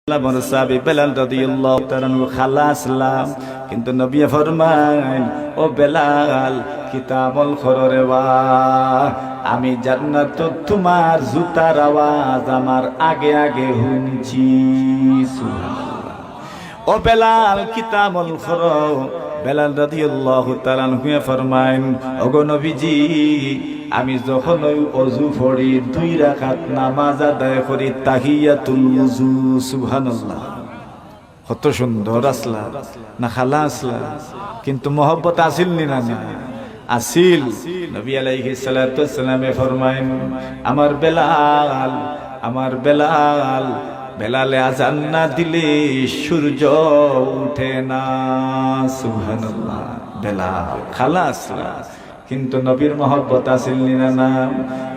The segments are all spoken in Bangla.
বেলাল রাদিয়াল্লাহু তাআলা খালাসলাম, কিন্তু নবী ফরমায় ও বেলাল কিতাবল খররে বা আমি জান্নাত তোমার জুতার আওয়াজ আমার আগে আগে শুনছি। সুবহানাল্লাহ। ও বেলাল কিতাবল খর। বেলাল রাদিয়াল্লাহু তাআলা ফরমায় ওগো নবীজি আমি যখন ওই অজু পড়ি 2 রাকাত নামাজ আদায় করি তাহিয়াতুল ওযু। সুবহানাল্লাহ। কত সুন্দর আসলা না খালা আসলা, কিন্তু মহব্বত আসিল না না আসিল। নবী আলাইহিস সালাতু ওয়াসসালামে ফরমায়েন আমার বেলাল বেলালে আজান না দিলে সূর্য উঠে না। সুবহানাল্লাহ। বেলাল খালা আসলা, কিন্তু নবীর মহব্বত আসিল না।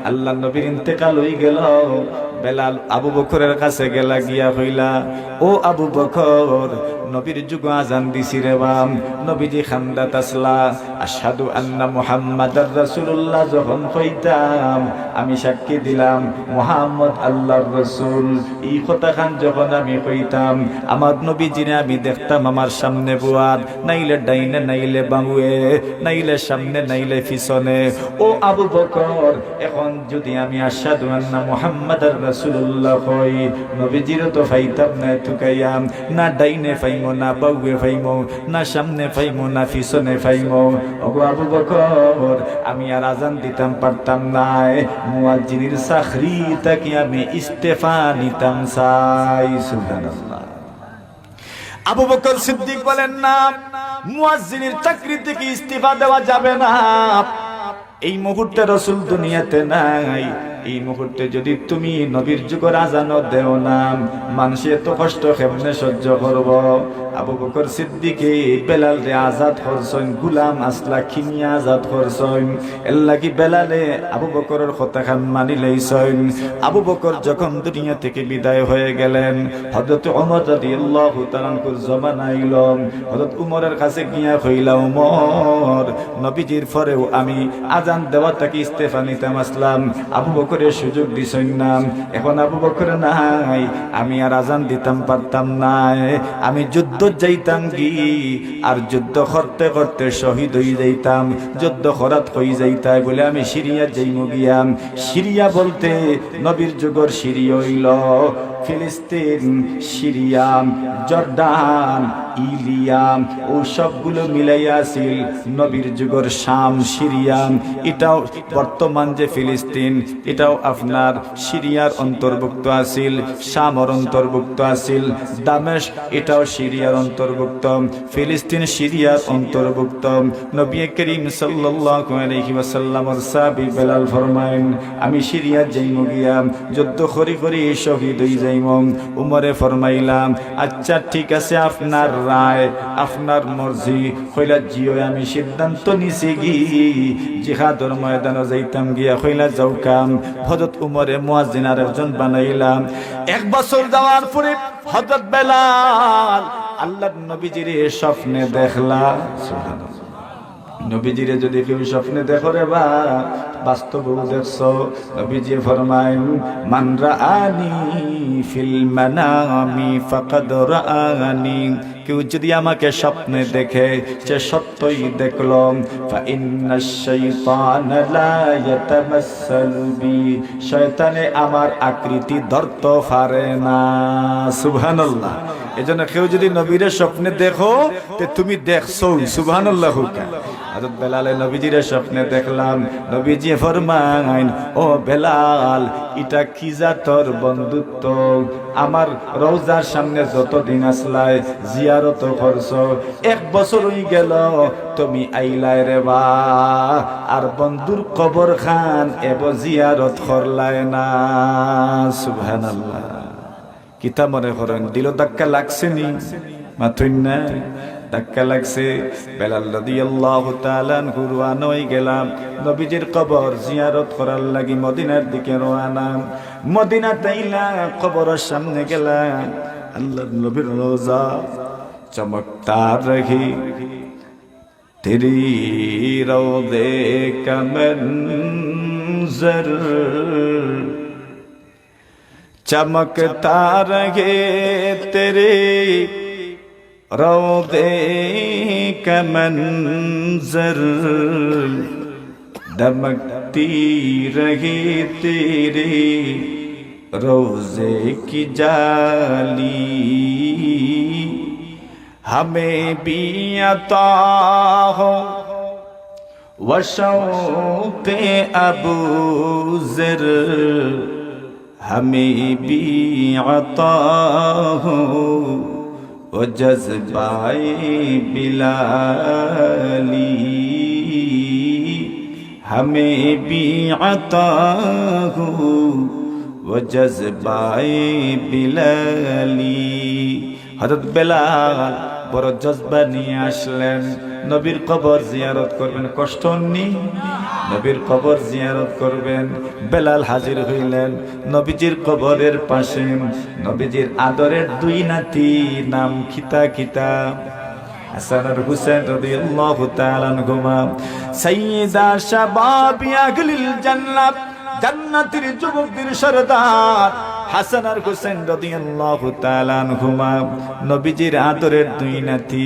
আল্লাহ নবীর ইন্তেকাল হয়ে গেল। বেলাল আবু বকরের কাছে গেলা গিয়া হইলা ও আবু বকর নবীর যুগ আজান দিছি রে বাম। নবীজি খান্দাত আসলা আশহাদু আন্না মুহাম্মাদার রাসূলুল্লাহ যখন কইতাম আমি সাক্ষী দিলাম মুহাম্মদ আল্লাহর রাসূল, এই কথা খান যখন আমি কইতাম আমার নবীজিনে আমি দেখতাম আমার সামনে বুয়াদ, নাইলে ডাইনে নাইলে বামুয়ে, নাইলে সামনে নাইলে পিছনে। ও আবু বকর এখন যদি আমি আশহাদু আন্না মুহাম্মাদার রাসূলুল্লাহ কই নবীজির তো ফাইতাম না তুকাইয়াম, না ডাইনে ফাইমো না বাউয়ে ফাইমো, না সামনে ফাইমো না পিছনে ফাইমো। ওগো আবু বকর আমি আর আজান দিতাম পারতাম না, মুয়াজ্জিনের চাকরি তাকে আমি ইস্তেফা নিতাম চাই। সুবহানাল্লাহ। আবু বকর সিদ্দিক বলেন না মুয়াজ্জিনের চাকরি থেকে ইস্তেফা দেওয়া যাবে না। এই মুহূর্তে রাসূল দুনিয়াতে নাই, এই মুহূর্তে যদি তুমি নবীর যুগের আজানও দেও না মানুষ এত কষ্ট কেমনে সহ্য করব। আবু বকর সিদ্দিকে বেলাল রে আজাদ করছেন, গুলাম আসলা খিনিয়া আজাদ করছেন। এর লাগি বেলালে আবু বকরের কথা খান মানি লইছেন। আবু বকর যখন দুনিয়া থেকে বিদায় হয়ে গেলেন হযরত ওমর রাদিয়াল্লাহু তাআলা জমানা আইল। হযরত উমরের কাছে গিয়া কইলা উমর নবীজির পরেও আমি আজান দেওয়াটাকে ইস্তেফা নিতাম আসলাম, আবু বকরের সুযোগ দিছেন না। এখন আবু বকর নাই, আমি আর আজান দিতাম পারতাম না, আমি যুদ্ধ যাইতাম কি আর যুদ্ধ করতে করতে শহীদ হয়ে যাইতাম, যুদ্ধ করাত হয়ে যাইতাই বলে আমি সিরিয়া যাইমু গিয়াম। সিরিয়া বলতে নবীর যুগের সিরিয়া হইল ফিলিস্তিন, সিরিয়া, জর্ডান, ইলিয়াম ও সবগুলো মিলাইয়া আছিল নবীর যুগের শাম, সিরিয়া। এটাও বর্তমান যে ফিলিস্তিন এটাও আপনার সিরিয়ার অন্তর্ভুক্ত আছিল, শামর অন্তর্ভুক্ত আছিল, দামেস্ক এটাও সিরিয়ার অন্তর্ভুক্ত, ফিলিস্তিন সিরিয়ার অন্তর্ভুক্ত। নবী করিম সাল্লাল্লাহু আলাইহি ওয়াসাল্লামের সাহাবী বেলাল ফরমায়েন আমি সিরিয়া যাইমু গিয়া যুদ্ধ করি করি শহীদ হই যাইমু। উমরে ফরমাইলাম আচ্ছা ঠিক আছে আপনার রায় আপনার মর্জি। কইলা জিও আমি সিদ্ধান্ত নিছি গি জিহাদের ময়দানে যাইতাম গিয়া। কইলা যাও কাম। হযরত উমরে মুয়াজ্জিন আর একজন বানাইলাম। 1 বছর যাওয়ার পরে হযরত বেলাল আল্লাহর নবীজির স্বপ্নে দেখলা। সুবহানাল্লাহ। নবীজিরে যদি কেউ স্বপ্নে দেখো রে বা বাস্তবেও দেখছো, নবীজি ফরমায়েন মান রাআনি ফিল মানামি ফাকাদ রাআনি, কেউ যদি আমাকে স্বপ্নে দেখে সে সত্যই দেখলো। ফা ইন্নাশ শাইতানা লা ইয়াতামাসসালু বি, শয়তানে আমার আকৃতি ধরতে পারে না। সুবহানাল্লাহ। এজন্য কেউ যদি নবীর স্বপ্নে দেখো তে তুমি দেখছো। সুবহানাল্লাহ। হযরত বেলালে নবীজির স্বপ্নে দেখলাম। নবীজি ফরমাইন ও বেলাল এটা কি জাতর বন্ধুত্ব, আমার রওজার সামনে যতদিন আসলাই জিয়ারত করছো, 1 বছর হই গেল তুমি আইলাই রে বা আর বন্ধুর কবর খান এব জিয়ারত করলাই না। সুবহানাল্লাহ। কিতা মনে করেন দিল ধাক্কা লাগছে নি? মাথুন না ধাক্কা লাগছে। বেলাল রাদিয়াল্লাহু তাআলা রওনা হয়ে গেলাম নবীজির কবর জিয়ারত করার লাগি মদিনার দিকে রওনা। মদিনা তাইলা কবরের সামনে গেলাম, আল্লাহর নবীর রওজা চমকদার রহি তেরি রওজে কা মনজর चमकता रहे तेरे रौदे का मंजर, दमकती रहे तेरे रोजे की जाली, हमें भी अता हो वशौक़े अबू ज़र, हमें भी अता हो वो जज़्बाए बिलाली, हमें भी अता हो वो जज़्बाए बिलाली। हज़रत बेलाल বড় জজবা নিয়ে আসলেন, নবীর কবর জিয়ারত করবেন, কষ্ট নি নবীর কবর জিয়ারত করবেন। বেলাল হাজির হইলেন নবীজির কবরের পাশে। নবীজির আদরের দুই নাতি, নাম খিতা খিতা, হাসান আর হুসেন রাদিয়াল্লাহু তাআলা আনহুমা, সাইয়্যিদা শাবাবি আহলিল জান্নাত, জান্নাতের যুবকদের সরদার হাসান আর হুসেন রাদিয়াল্লাহু তাআলা আনহুমা, নবীজির আদরের দুই নাতি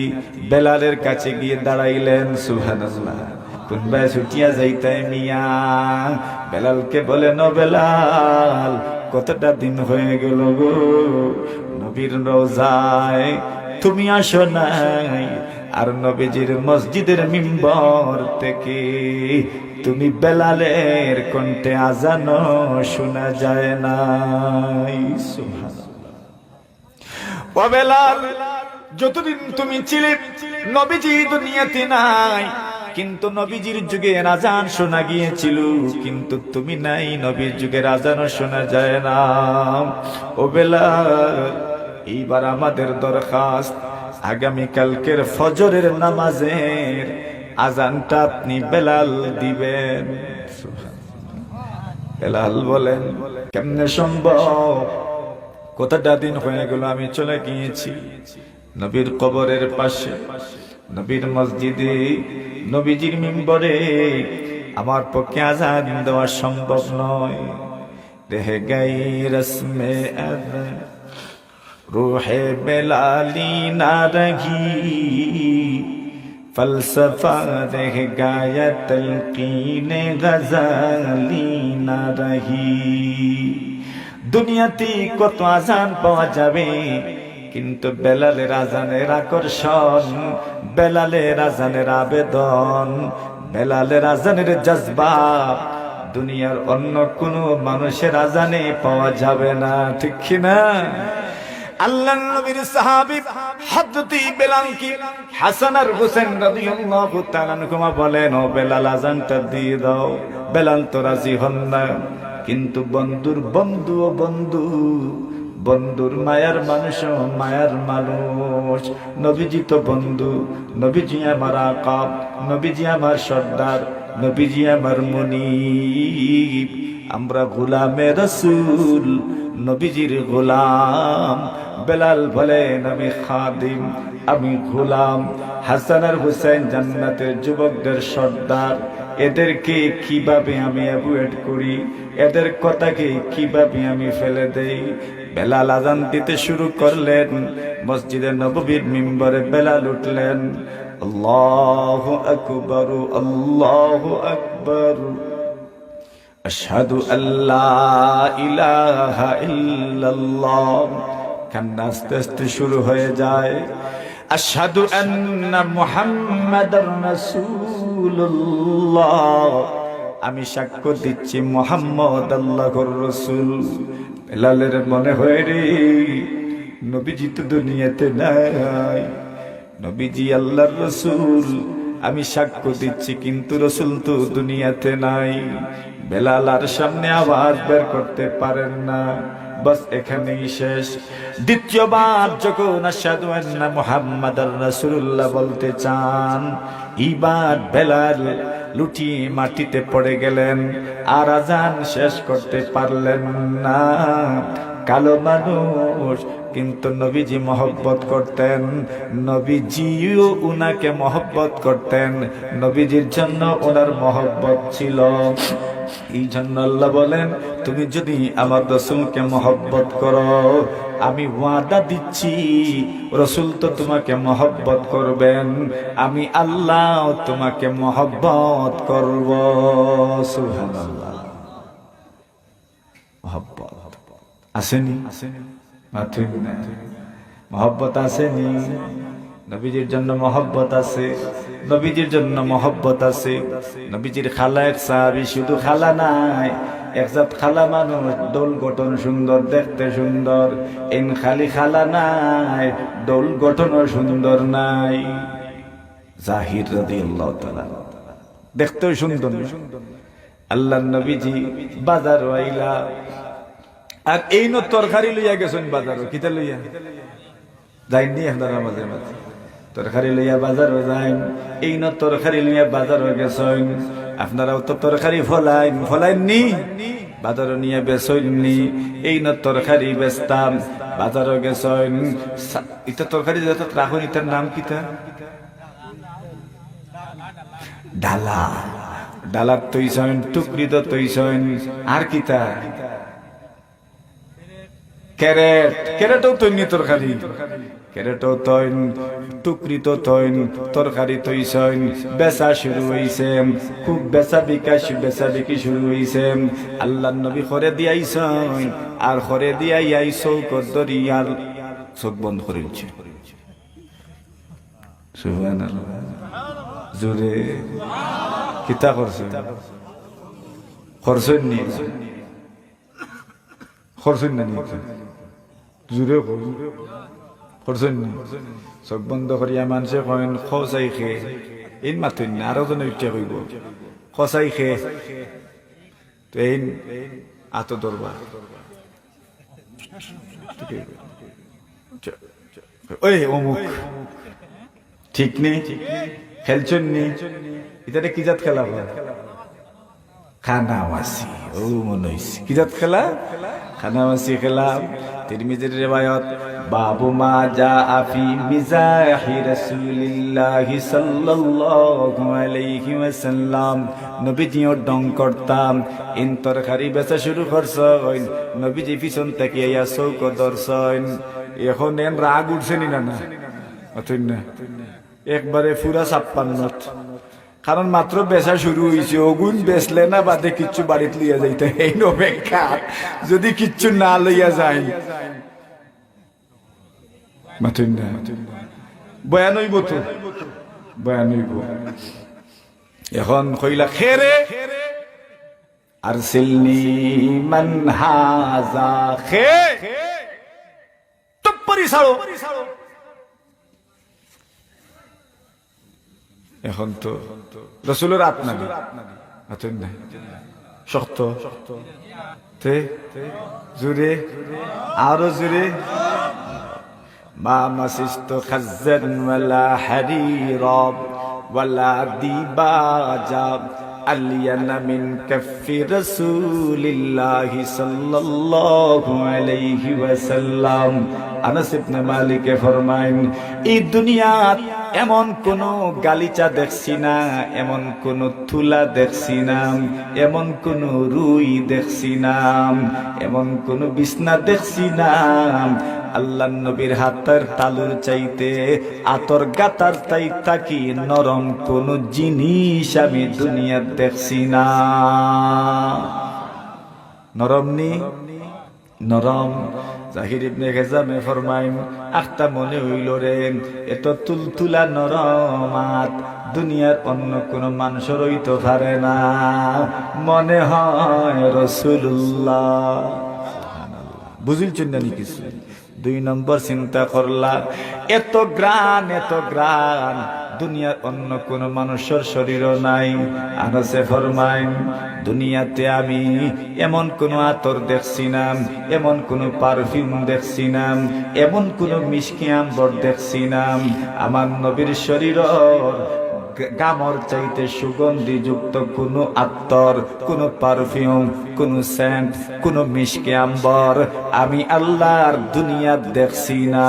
বেলালের কাছে গিয়ে দাঁড়াইলেন। সুবহানাল্লাহ। কোনবা ছুটিয়া যাইতাই মিয়া, বেলালকে বলেন, ও বেলাল, কতটা দিন হয়ে গেল গো নবীর রওজায় তুমি আসো নাই, আর নবীজির মসজিদের মিম্বর থেকে তুমি বেলালের কণ্ঠে আজানো শোনা যায় নাই। সুবহানাল্লাহ। ও বেলাল, যতদিন তুমি ছিলে নবীজি দুনিয়াতে নাই, কিন্তু নবীজির যুগে আজান শোনা গিয়েছিল, কিন্তু তুমি নাই, নবীর যুগের আজানও শোনা যায় না। ও বেলাল, এইবার আমাদের দরখাস্ত, আগামী কালকের ফজরের নামাজের আজানটা আপনি বেলাল দিবেন। বেলাল বলেন, কেমনে সম্ভব, কতটা দিন হয়ে গেল আমি চলে গিয়েছি নবীর কবরের পাশে, নবীর মসজিদে, নবীজির মিম্বরে, আমার পক্ষে আজান দেওয়া সম্ভব নয়। রেহে গাই রসমে আযান रूहे बेलाली ना रही, फलसफा रह गया तलकीने गजाली ना रही। দুনিয়াতে কত আজান পাওয়া যাবে, কিন্তু বেলালের আজানের আকর্ষণ, বেলালের আজানের আবেদন, বেলালের আজানের জজবা দুনিয়ার অন্য কোনো মানুষের আজানে পাওয়া যাবে না, ঠিক কি না? আল্লাহর নবীর সাহাবী হযরত বেলাল কি হাসান আর হুসেন রাদিয়াল্লাহু তাআলা আনহুমা বলেন, ও বেলাল, আজানটা দিয়ে দাও। বেলাল তো রাজি হন না, কিন্তু বন্ধুর বন্ধু ও বন্ধু, বন্ধুর মায়ার মানুষ, মায়ার মানুষ। নবীজি তো বন্ধু, নবীজি আমার আকা, নবীজি আমার সর্দার, নবীজি আমার মুনিব, আমরা গোলামে রাসূল, নবীজির গোলাম। বেলাল বলেন, আমি খাদিম, আমি গোলাম। হাসান আর হুসেন জান্নাতের যুবকদের সর্দার, এদেরকে কিভাবে আমি অ্যাভয়েড করি, এদের কথাকে কিভাবে আমি ফেলে দেই? বেলাল আজান দিতে শুরু করলেন। মসজিদে নববীর মিম্বরে বেলাল উঠলেন, আল্লাহু আকবার, আল্লাহু আকবার, আশহাদু আল্লা ইলাহা ইল্লাল্লাহ। কান্না আস্তে আস্তে শুরু হয়ে যায়। আশহাদু আন্না মুহাম্মাদার রাসূলুল্লাহ, আমি সাক্ষ্য দিচ্ছি মুহাম্মদ আল্লাহর রাসূল। বেলালের মনে হয় রে, নবীজি তো দুনিয়াতে নাই, নবীজি আল্লাহর রাসূল, আমি সাক্ষ্য দিচ্ছি, কিন্তু রাসূল তো দুনিয়াতে নাই। বেলাল আর সামনে আওয়াজ বের করতে পারেন না, বাস এখানেই শেষ। দ্বিতীয়বার যখন আশহাদু আন্না মুহাম্মাদার রাসূলুল্লাহ বলতে চান, এইবার বেলাল লুটিয়ে মাটিতে পড়ে গেলেন, আর আজান শেষ করতে পারলেন না। কালো মানুষ, কিন্তু নবীজি মহব্বত করতেন, নবীজিও উনাকে মহব্বত করতেন, নবীজির জন্য ওনার মহব্বত ছিল। এই জন্য আল্লাহ বলেন, তুমি যদি আমার রাসূলকে মহব্বত করো, আমি ওয়াদা দিচ্ছি রাসূল তো তোমাকে মহব্বত করবেন, আমি আল্লাহ তোমাকে মহব্বত করব। সুবহানাল্লাহ। মহব্বত আসেনি? মহব্বত আসেনি? নবীজির জন্য মহব্বত আছে, নবীজির জন্য মহব্বত আছে। নবীজির খালা এক সাহাবী, শুধু খালা নাই, একজাত খালা মানুষ, দোল গঠন সুন্দর, দেখতে সুন্দর। এন খালি খালা নাই, দোল গঠনও সুন্দর নাই। জাহির রাদিয়াল্লাহু তাআলা দেখতেও সুন্দর। আল্লাহর নবীজি বাজার আইলা, আর এই ন তরকারি লইয়া গেছেন বাজারও। কিতা লইয়া যাইনি? আপনারা মাঝে মাঝে তরকারি লইয়া বাজারও যাইন, এই ন তরকারি লইয়া বাজারও গেছেন। আপনারাও তো তরকারি ফলাইননি, বাজারও নিয়ে বেচইননি। এই ন তরকারি বেচতাম, বাজারও গেছেন। ইটা তরকারি যত রাখুন, ইটার নাম কিতা? ডালা। ডালার তৈছেন, টুকরি তো তৈছেন। আর কিতা? ক্যারেট। ক্যারেটও তৈনি তরকারি, ক্যারেটও তৈন, টুকরি তো তৈন, তরকারি তৈছেন। বেচা শুরু হইছে, খুব বেচা বিকি শুরু হইছে। আল্লাহর নবী খরে দিয়াইছেন, আর খরে দিয়াই চৌকত দরিয়ার চোখ বন্ধ করে উঠছে। সুবহানাল্লাহ। জোরে কিতা করছে? খরচেন নি? খরচেন না নি? জোরে খরচেন নি? চোখ বন্ধ করিয়া মানুষে কয়েন খসাই খেয়ে, এই মাথুন না, আরো জনে উঠে হইব খসাই খেয়ে। তো এই আত দরবা ওই অমুক ঠিক নেই, খেলছেন নি? এটা কি জাত খেলা? খানাওয়াসি। ও মনে হইছে কি জাত খেলা? খানাওয়াসি খেলা। তিরমিজির রিওয়ায়াত, বাবু মা জাআ ফি মিজাহি রাসূলিল্লাহ সাল্লাল্লাহু আলাইহি ওয়াসাল্লাম। নবীজিও ডং করতাম, ইন তরকারি বেচা শুরু করছেন, নবীজি পিছন থেকে ইয়া চৌক ধরছেন। এখন এন রাগ উঠছে নি? না না, অথই না, একবারে পুরা 56। কারণ মাত্র বেচা শুরু হয়েছে, ওগুন বেচলে না বাদে কিচ্ছু বাড়িতে লইয়া যাইতে এই অপেক্ষা, যদি কিচ্ছু না লইয়া যায় মাথুন না, বয়ান হইব তো, বয়ান হইব। এখন কইলা খেরে আর সিলনি মান হাজা খে টপ্পরি ছাড়ো। এখন তো রাসূলের আপনাদি আতেন নাই, শক্ত তে জুরে, আরো জুরে। মা মাসিস্ত খাজ্জান ওয়ালা হারিরা ওয়ালা দিবাজা আলিয়ানা মিন কাফি রাসূলিল্লাহি সাল্লাল্লাহু আলাইহি ওয়াসাল্লাম। আনাস ইবনে মালিক ফরমায়েন, এই দুনিয়াত এমন কোন গালিচা দেখছি না, এমন কোন তুলা দেখছি না, এমন কোন রুই দেখছি না, এমন কোন বিছনা দেখছি না আল্লাহর নবীর হাতের তালুর চাইতে আতর গাতার চাইতা কি নরম কোন জিনিস আমি দুনিয়াত দেখছি না। নরম নি? নরম। জাহির ইবনে গেজামে ফরমাইন, আখতা মনে হইল রে, এত তুলতুলা নরমাত দুনিয়ার অন্য কোন মানুষের হইতে পারে না, মনে হয় রাসূলুল্লাহ। বুঝিলছেন না কিছু? 2 নম্বর চিন্তা করলা, এত গ্রান দুনিয়ার অন্য কোন মানুষের শরীরও নাই। আনাসে ফরমাইন, দুনিয়াতে আমি এমন কোন আতর দেখছি না, এমন কোন পারফিউম দেখছি না, এমন কোন মিষ্টি আম্বর দেখছি না আমার নবীর শরীর গামর চাইতে সুগন্ধি যুক্ত কোন আত্তর, কোন পারফিউম, কোন সেন্ট, কোন মিষ্টি আম্বর আমি আল্লাহর দুনিয়া দেখছি না।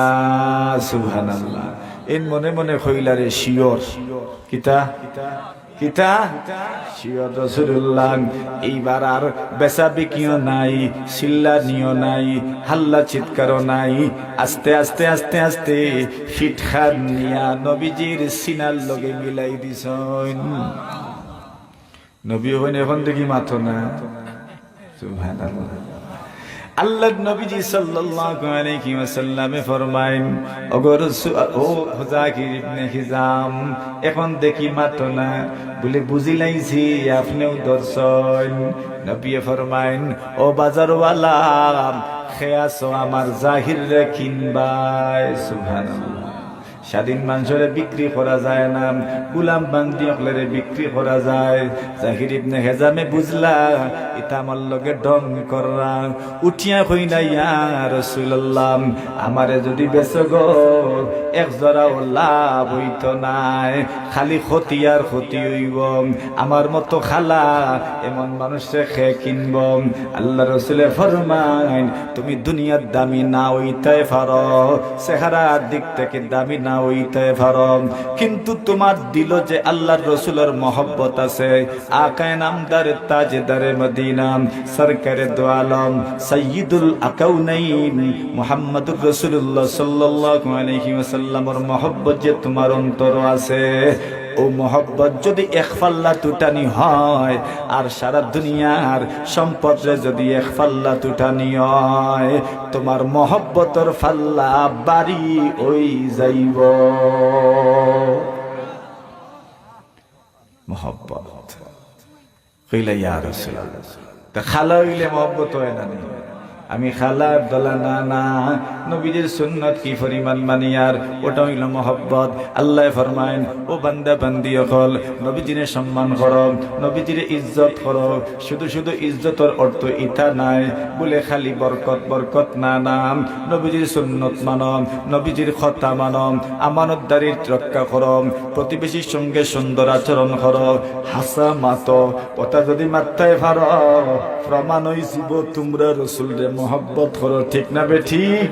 সুবহানাল্লাহ। এন মনে মনে কইলারে শিওর কিতা কিতা শিওর রাসূলুল্লাহ। এইবার আর বেচা বিকিও নাই, চিল্লানিও নাই, হাল্লা চিৎকারও নাই। আস্তে আস্তে আস্তে আস্তে ফিট খান নিয়া নবীজির সিনার লগে মিলাই দিছেন। নবী হইন এখন দেখি মাথো না। সুবহানাল্লাহ। আল্লাহর নবীজি সাল্লাল্লাহু আলাইহি ওয়াসাল্লামে ফরমায়েন, ওগো রাসূল, ও হুযাকির ইবনে হিজাম, এখন দেখি মাতো না। বলে বুঝিলাইছি আপনিও দর্শন। নবী ফরমায়েন, ও বাজারওয়ালা, খেয়াছো আমার জাহির রে কিনবাই। সুবহানাল্লাহ। স্বাধীন মানুষের বিক্রি করা যায় না, গুলাম বান্দি অকলেরে বিক্রি করা যায়। জাহির ইবনে হিজামে বুঝলা এটা আমার লগে ডং কররা, উঠিয়া কইনা ইয়া রাসূলুল্লাহ, আমারে যদি বেচো গো এক জোড়াও লাভ হইতো নাই, খালি ক্ষতি আর ক্ষতি হইব। আমার মতো খালা এমন মানুষে খে কিনব। আল্লাহ রাসূলে ফরমাইন, তুমি দুনিয়ার দামি না হইতে পারো, চেহারার দিক থেকে দামি না হইতে পারো, কিন্তু তোমার দিল যে আল্লাহর রাসূলের মহব্বত আছে। আকায়ে নামদার তাজদারে মদিনা সরকারে দো আলম সাইয়্যিদুল আকাউনাইন মুহাম্মদুর রাসূলুল্লাহ সাল্লাল্লাহু আলাইহি ওয়াসাল্লামের মহব্বত যে তোমার অন্তর আছে, ও মহব্বত যদি এক পাল্লা তুটানি হয়, আর সারা দুনিয়ার সম্পদে যদি এক পাল্লা তুটানি হয়, তোমার মহব্বতের পাল্লা বাড়ি ওই যাইব। মহব্বত কইলা ইয়া রাসূলুল্লাহ, তা খালা হইলে মহব্বত হয় না? আমি খালার দলা না না, নবীজির সুন্নত কি পরিমাণ মানি, আর ওটা হইল মহব্বত। আল্লাহ ফরমায়েন, ও বান্দা বান্দি হল, নবীজিরে সম্মান করো, নবীজিরে ইজ্জত করো। শুধু শুধু ইজ্জতের অর্থ ইটা নাই বলে খালি বরকত বরকত না নাম। নবীজির সুন্নত মানো, নবীজির কথা মানো, আমানতদারির রক্ষা করো, প্রতিবেশীর সঙ্গে সুন্দর আচরণ করো, হাসা মাতো। ওটা যদি মাত্রায় পারো, প্রমাণ হইছিব তোমরা রাসূলের মহব্বত করো। ঠিক না বে ঠিক?